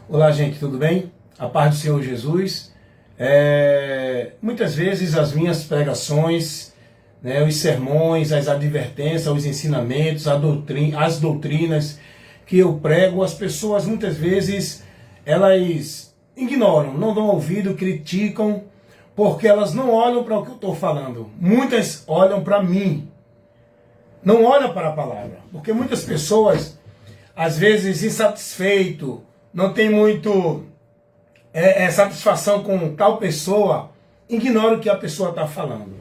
Olá, gente, tudo bem? A paz do Senhor Jesus. Muitas vezes as minhas pregações, os sermões, as advertências, os ensinamentos, as doutrinas que eu prego, as pessoas muitas vezes elas ignoram, não dão ouvido, criticam, porque elas não olham para o que eu estou falando. Muitas olham para mim, não olham para a palavra, porque muitas pessoas, às vezes insatisfeito, não tem muito satisfação com tal pessoa, ignora o que a pessoa está falando.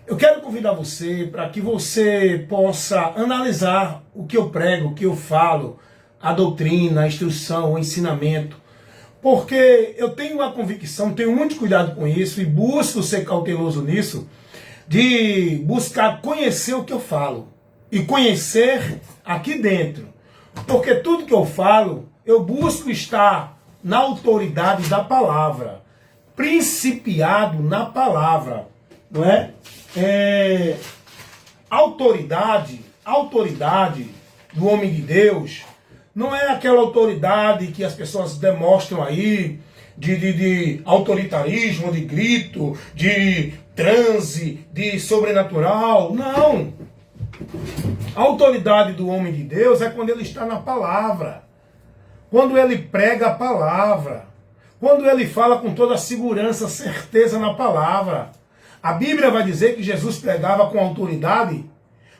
Eu quero convidar você para que você possa analisar o que eu prego, o que eu falo, a doutrina, a instrução, o ensinamento, porque eu tenho uma convicção, tenho muito cuidado com isso e busco ser cauteloso nisso, de buscar conhecer o que eu falo e conhecer aqui dentro, porque tudo que eu falo, eu busco estar na autoridade da palavra, principiado na palavra, não é? Autoridade do homem de Deus, não é aquela autoridade que as pessoas demonstram aí, de autoritarismo, de grito, de transe, de sobrenatural, não. A autoridade do homem de Deus é quando ele está na palavra. Quando ele prega a palavra, quando ele fala com toda a segurança, certeza na palavra. A Bíblia vai dizer que Jesus pregava com autoridade,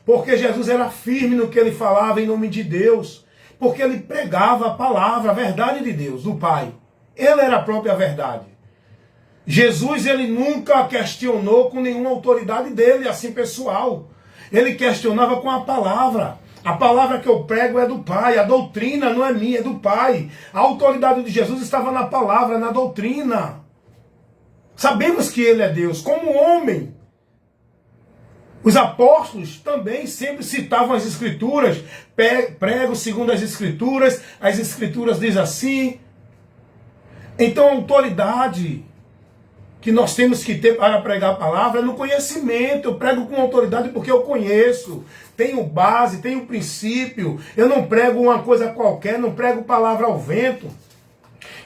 porque Jesus era firme no que ele falava em nome de Deus, porque ele pregava a palavra, a verdade de Deus, do Pai. Ele era a própria verdade. Jesus, ele nunca questionou com nenhuma autoridade dele, assim pessoal. Ele questionava com a palavra. A palavra que eu prego é do Pai, a doutrina não é minha, é do Pai. A autoridade de Jesus estava na palavra, na doutrina. Sabemos que ele é Deus, como homem. Os apóstolos também sempre citavam as Escrituras, prego segundo as Escrituras diz assim. Então a autoridade que nós temos que ter para pregar a palavra é no conhecimento. Eu prego com autoridade porque eu conheço, tenho base, tenho princípio. Eu não prego uma coisa qualquer, não prego palavra ao vento.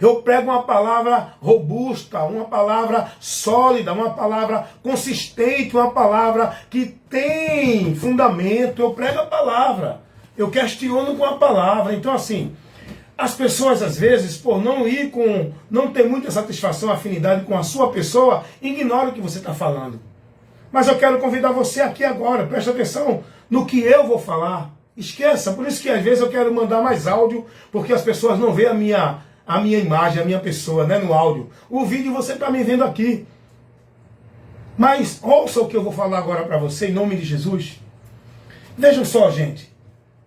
Eu prego uma palavra robusta, uma palavra sólida, uma palavra consistente, uma palavra que tem fundamento. Eu prego a palavra, eu questiono com a palavra. Então assim, as pessoas às vezes, por não ter muita satisfação, afinidade com a sua pessoa, ignoram o que você está falando. Mas eu quero convidar você aqui agora, preste atenção no que eu vou falar. Esqueça, por isso que às vezes eu quero mandar mais áudio, porque as pessoas não veem a minha imagem, a minha pessoa, no áudio. O vídeo você está me vendo aqui. Mas ouça o que eu vou falar agora para você, em nome de Jesus. Vejam só, gente.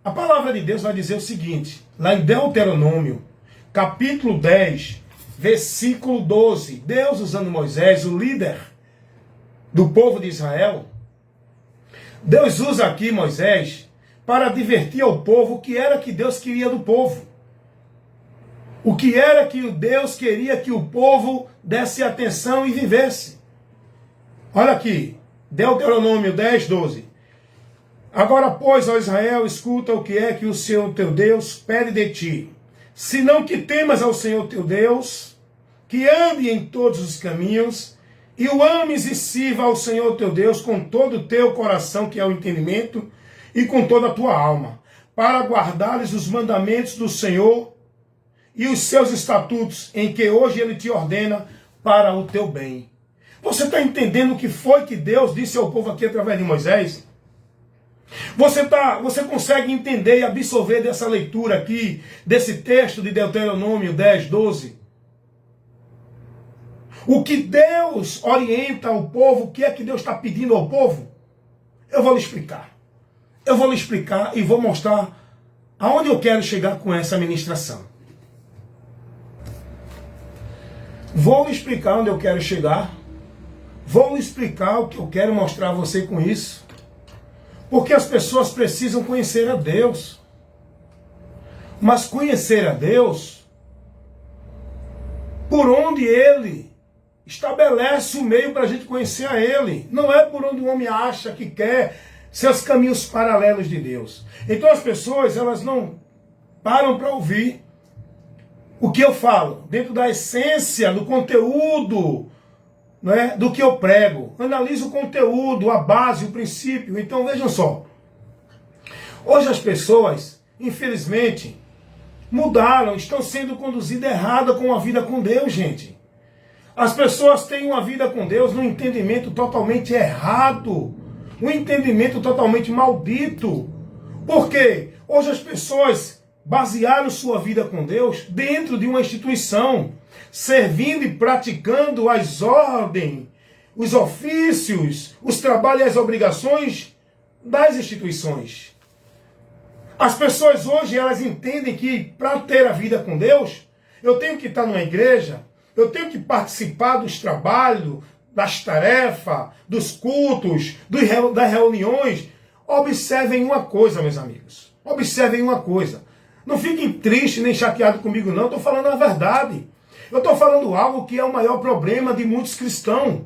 A palavra de Deus vai dizer o seguinte, lá em Deuteronômio, capítulo 10, versículo 12. Deus usando Moisés, o líder do povo de Israel. Deus usa aqui Moisés para advertir ao povo o que era que Deus queria do povo. O que era que Deus queria que o povo desse atenção e vivesse. Olha aqui, Deuteronômio 10, 12. Agora, pois, ó Israel, escuta o que é que o Senhor teu Deus pede de ti. Senão que temas ao Senhor teu Deus, que ande em todos os caminhos, e o ames e sirva ao Senhor teu Deus com todo o teu coração, que é o entendimento, e com toda a tua alma, para guardares os mandamentos do Senhor e os seus estatutos, em que hoje ele te ordena para o teu bem. Você está entendendo o que foi que Deus disse ao povo aqui através de Moisés? Você consegue entender e absorver dessa leitura aqui, desse texto de Deuteronômio 10, 12? O que Deus orienta ao povo, o que é que Deus está pedindo ao povo? Eu vou lhe explicar. Eu vou lhe explicar e vou mostrar aonde eu quero chegar com essa ministração. Vou lhe explicar onde eu quero chegar. Vou lhe explicar o que eu quero mostrar a você com isso. Porque as pessoas precisam conhecer a Deus. Mas conhecer a Deus por onde Ele estabelece o meio para a gente conhecer a Ele. Não é por onde o homem acha que quer seus caminhos paralelos de Deus. Então as pessoas, elas não param para ouvir o que eu falo, dentro da essência, do conteúdo, não é, do que eu prego. Analiso o conteúdo, a base, o princípio. Então vejam só. Hoje as pessoas, infelizmente, mudaram, estão sendo conduzidas errada com a vida com Deus, gente. As pessoas têm uma vida com Deus num entendimento totalmente errado, um entendimento totalmente maldito. Por quê? Hoje as pessoas basearam sua vida com Deus dentro de uma instituição, servindo e praticando as ordens, os ofícios, os trabalhos e as obrigações das instituições. As pessoas hoje, elas entendem que para ter a vida com Deus, eu tenho que estar numa igreja, eu tenho que participar dos trabalhos, das tarefas, dos cultos, das reuniões. Observem uma coisa, meus amigos. Observem uma coisa. Não fiquem tristes nem chateados comigo, não. Eu estou falando a verdade. Eu estou falando algo que é o maior problema de muitos cristãos.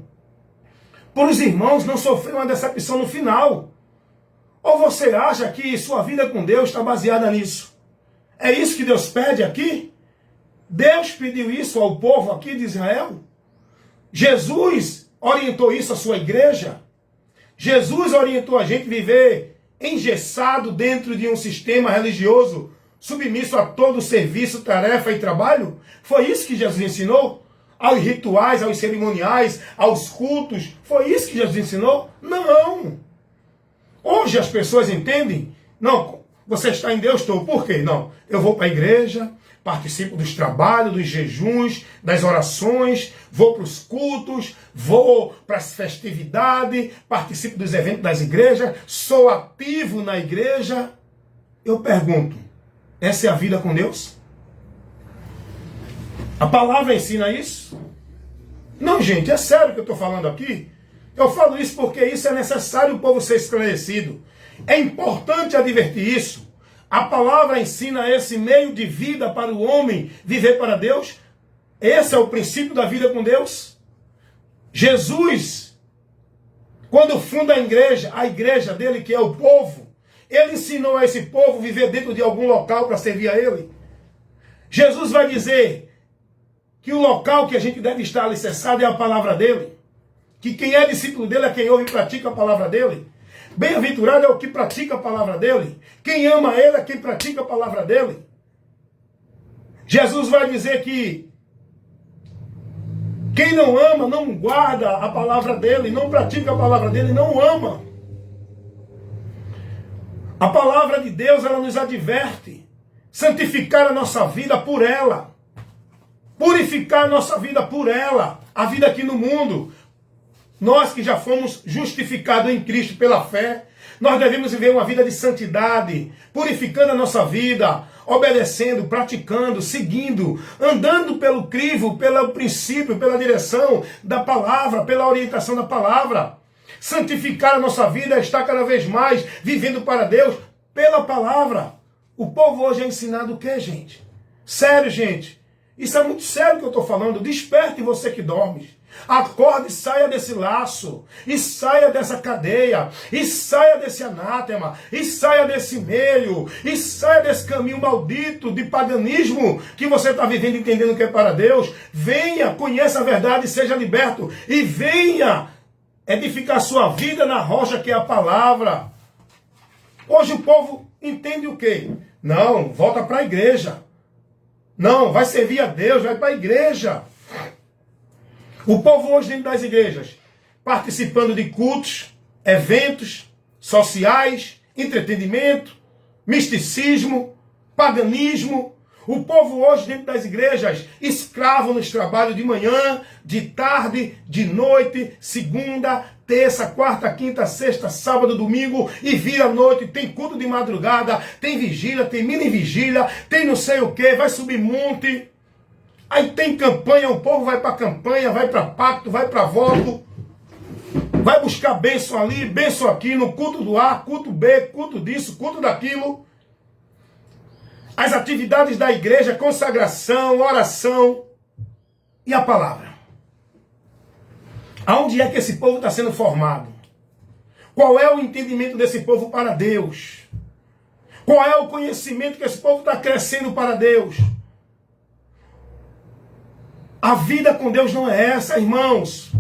Por os irmãos não sofrer uma decepção no final. Ou você acha que sua vida com Deus está baseada nisso? É isso que Deus pede aqui? Deus pediu isso ao povo aqui de Israel? Jesus orientou isso à sua igreja? Jesus orientou a gente a viver engessado dentro de um sistema religioso, submisso a todo serviço, tarefa e trabalho? Foi isso que Jesus ensinou? Aos rituais, aos cerimoniais, aos cultos? Foi isso que Jesus ensinou? Não! Hoje as pessoas entendem, não, você está em Deus, estou. Por quê? Não, eu vou para a igreja, participo dos trabalhos, dos jejuns, das orações, vou para os cultos, vou para as festividades, participo dos eventos das igrejas, sou ativo na igreja. Eu pergunto, essa é a vida com Deus? A palavra ensina isso? Não, gente, é sério que eu estou falando aqui. Eu falo isso porque isso é necessário o povo ser esclarecido. É importante advertir isso. A palavra ensina esse meio de vida para o homem viver para Deus. Esse é o princípio da vida com Deus. Jesus, quando funda a igreja dele, que é o povo, ele ensinou a esse povo viver dentro de algum local para servir a ele. Jesus vai dizer que o local que a gente deve estar alicerçado é a palavra dele. Que quem é discípulo dele é quem ouve e pratica a palavra dele. Bem-aventurado é o que pratica a palavra dele. Quem ama ele é quem pratica a palavra dele. Jesus vai dizer que quem não ama, não guarda a palavra dele, não pratica a palavra dele, não ama. A palavra de Deus, ela nos adverte. Santificar a nossa vida por ela. Purificar a nossa vida por ela. A vida aqui no mundo. Nós que já fomos justificados em Cristo pela fé, nós devemos viver uma vida de santidade, purificando a nossa vida, obedecendo, praticando, seguindo, andando pelo crivo, pelo princípio, pela direção da palavra, pela orientação da palavra. Santificar a nossa vida é estar cada vez mais vivendo para Deus pela palavra. O povo hoje é ensinado o quê, gente? Sério, gente. Isso é muito sério que eu estou falando. Desperte você que dorme. Acorde e saia desse laço, e saia dessa cadeia, e saia desse anátema, e saia desse meio, e saia desse caminho maldito de paganismo que você está vivendo entendendo que é para Deus. Venha, conheça a verdade e seja liberto, e venha edificar sua vida na rocha que é a palavra. Hoje o povo entende o quê? Não, volta para a igreja. Não, vai servir a Deus, vai para a igreja. O povo hoje dentro das igrejas, participando de cultos, eventos sociais, entretenimento, misticismo, paganismo. O povo hoje dentro das igrejas, escravo nos trabalhos de manhã, de tarde, de noite, segunda, terça, quarta, quinta, sexta, sábado, domingo, e vira a noite, tem culto de madrugada, tem vigília, tem mini vigília, tem não sei o que, vai subir monte. Aí tem campanha, o povo vai para campanha, vai para pacto, vai para voto, vai buscar bênção ali, bênção aqui, no culto do A, culto B, culto disso, culto daquilo. As atividades da igreja, consagração, oração e a palavra. Aonde é que esse povo está sendo formado? Qual é o entendimento desse povo para Deus? Qual é o conhecimento que esse povo está crescendo para Deus? A vida com Deus não é essa, irmãos.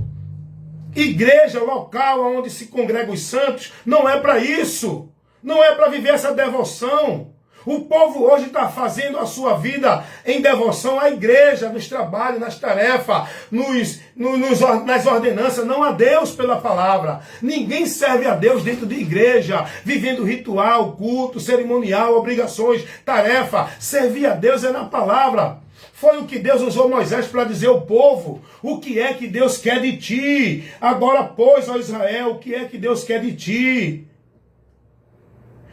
Igreja, local onde se congregam os santos, não é para isso. Não é para viver essa devoção. O povo hoje está fazendo a sua vida em devoção à igreja, nos trabalhos, nas tarefas, nas ordenanças, não a Deus pela palavra. Ninguém serve a Deus dentro de igreja, vivendo ritual, culto, cerimonial, obrigações, tarefa. Servir a Deus é na palavra. Foi o que Deus usou Moisés para dizer ao povo. O que é que Deus quer de ti? Agora, pois, ó Israel, o que é que Deus quer de ti?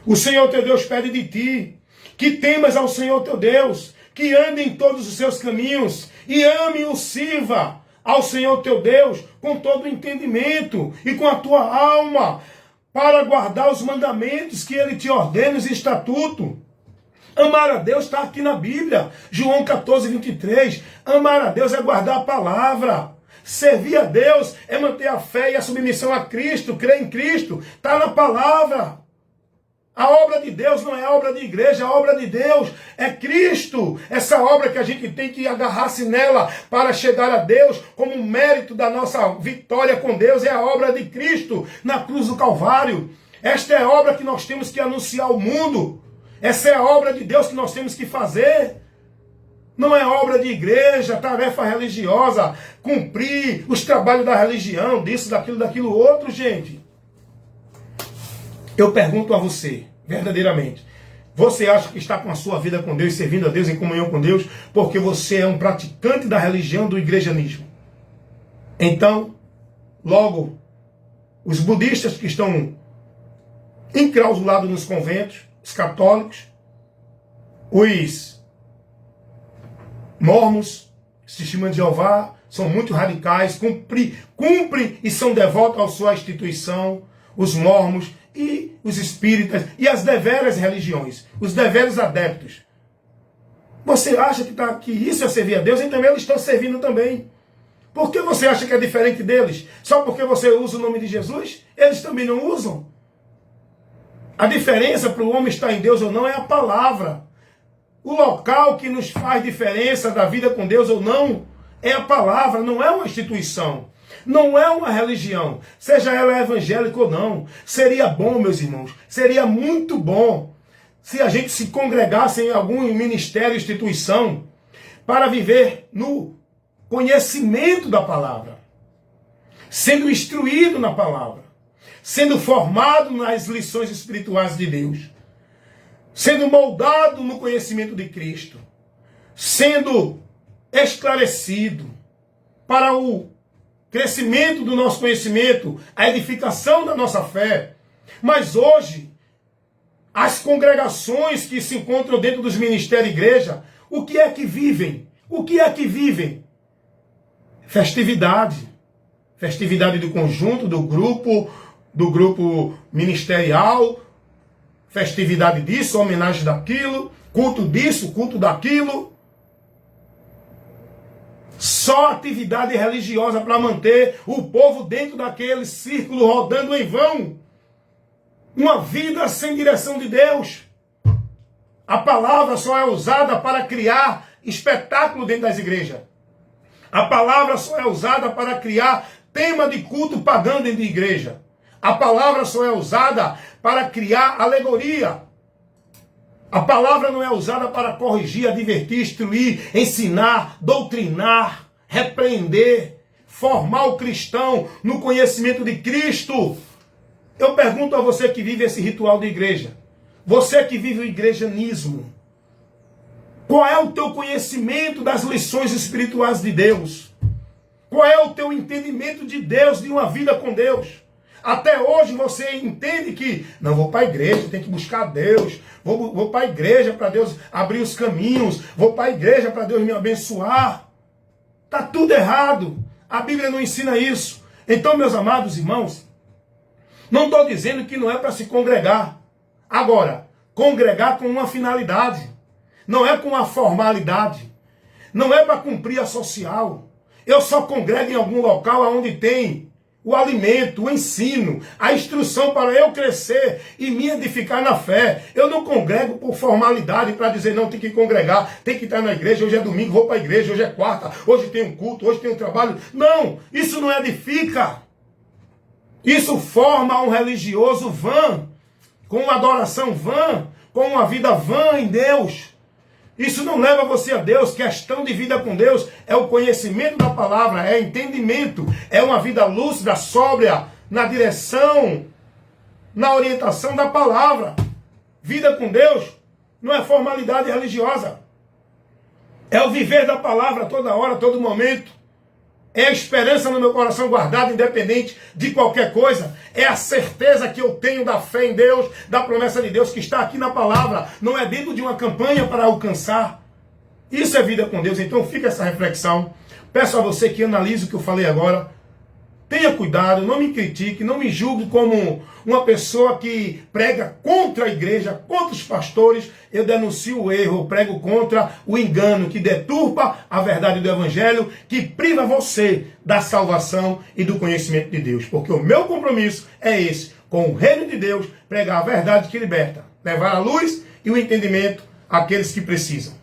O Senhor teu Deus pede de ti que temas ao Senhor teu Deus, que ande em todos os seus caminhos, e ame e o sirva ao Senhor teu Deus com todo o entendimento e com a tua alma, para guardar os mandamentos que Ele te ordena, os estatutos. Amar a Deus está aqui na Bíblia, João 14, 23. Amar a Deus é guardar a palavra. Servir a Deus é manter a fé e a submissão a Cristo, crer em Cristo. Está na palavra. A obra de Deus não é a obra de igreja, a obra de Deus é Cristo. Essa obra que a gente tem que agarrar-se nela para chegar a Deus, como um mérito da nossa vitória com Deus, é a obra de Cristo na cruz do Calvário. Esta é a obra que nós temos que anunciar ao mundo. Essa é a obra de Deus que nós temos que fazer. Não é obra de igreja, tarefa religiosa, cumprir os trabalhos da religião, disso, daquilo outro, gente. Eu pergunto a você, verdadeiramente, você acha que está com a sua vida com Deus, servindo a Deus, em comunhão com Deus, porque você é um praticante da religião do igrejanismo? Então, logo, os budistas que estão enclausulados nos conventos, os católicos, os mormons, testemunhas de Jeová, são muito radicais, cumprem e são devotos à sua instituição, os mormons e os espíritas e as deveras religiões, os deveros adeptos. Você acha que isso é servir a Deus? Então eles estão servindo também. Por que você acha que é diferente deles? Só porque você usa o nome de Jesus? Eles também não usam. A diferença para o homem estar em Deus ou não é a palavra. O local que nos faz diferença da vida com Deus ou não é a palavra, não é uma instituição. Não é uma religião, seja ela evangélica ou não. Seria bom, meus irmãos, seria muito bom se a gente se congregasse em algum ministério, instituição, para viver no conhecimento da palavra, sendo instruído na palavra, sendo formado nas lições espirituais de Deus, sendo moldado no conhecimento de Cristo, sendo esclarecido para o crescimento do nosso conhecimento, a edificação da nossa fé. Mas hoje, as congregações que se encontram dentro dos ministérios de igreja, o que é que vivem? O que é que vivem? Festividade. Festividade do conjunto, do grupo ministerial, festividade disso, homenagem daquilo, culto disso, culto daquilo. Só atividade religiosa para manter o povo dentro daquele círculo rodando em vão. Uma vida sem direção de Deus. A palavra só é usada para criar espetáculo dentro das igrejas. A palavra só é usada para criar tema de culto pagão dentro de igreja. A palavra só é usada para criar alegoria. A palavra não é usada para corrigir, advertir, instruir, ensinar, doutrinar, repreender, formar o cristão no conhecimento de Cristo. Eu pergunto a você que vive esse ritual de igreja, você que vive o igrejanismo, qual é o teu conhecimento das lições espirituais de Deus? Qual é o teu entendimento de Deus, de uma vida com Deus? Até hoje você entende que, não, vou para a igreja, tem que buscar Deus, vou para a igreja para Deus abrir os caminhos, vou para a igreja para Deus me abençoar. Está tudo errado. A Bíblia não ensina isso. Então, meus amados irmãos, não estou dizendo que não é para se congregar. Agora, congregar com uma finalidade. Não é com uma formalidade. Não é para cumprir a social. Eu só congrego em algum local onde tem o alimento, o ensino, a instrução para eu crescer e me edificar na fé. Eu não congrego por formalidade para dizer, não, tem que congregar, tem que estar na igreja, hoje é domingo, vou para a igreja, hoje é quarta, hoje tem um culto, hoje tem um trabalho. Não, isso não edifica. Isso forma um religioso vã, com uma adoração vã, com uma vida vã em Deus. Isso não leva você a Deus. Questão de vida com Deus é o conhecimento da palavra, é entendimento, é uma vida lúcida, sóbria, na direção, na orientação da palavra. Vida com Deus não é formalidade religiosa. É o viver da palavra toda hora, todo momento. É a esperança no meu coração guardada, independente de qualquer coisa. É a certeza que eu tenho da fé em Deus, da promessa de Deus que está aqui na palavra. Não é dentro de uma campanha para alcançar. Isso é vida com Deus. Então fica essa reflexão. Peço a você que analise o que eu falei agora. Tenha cuidado, não me critique, não me julgue como uma pessoa que prega contra a igreja, contra os pastores. Eu denuncio o erro, eu prego contra o engano que deturpa a verdade do evangelho, que priva você da salvação e do conhecimento de Deus. Porque o meu compromisso é esse, com o reino de Deus, pregar a verdade que liberta, levar a luz e o entendimento àqueles que precisam.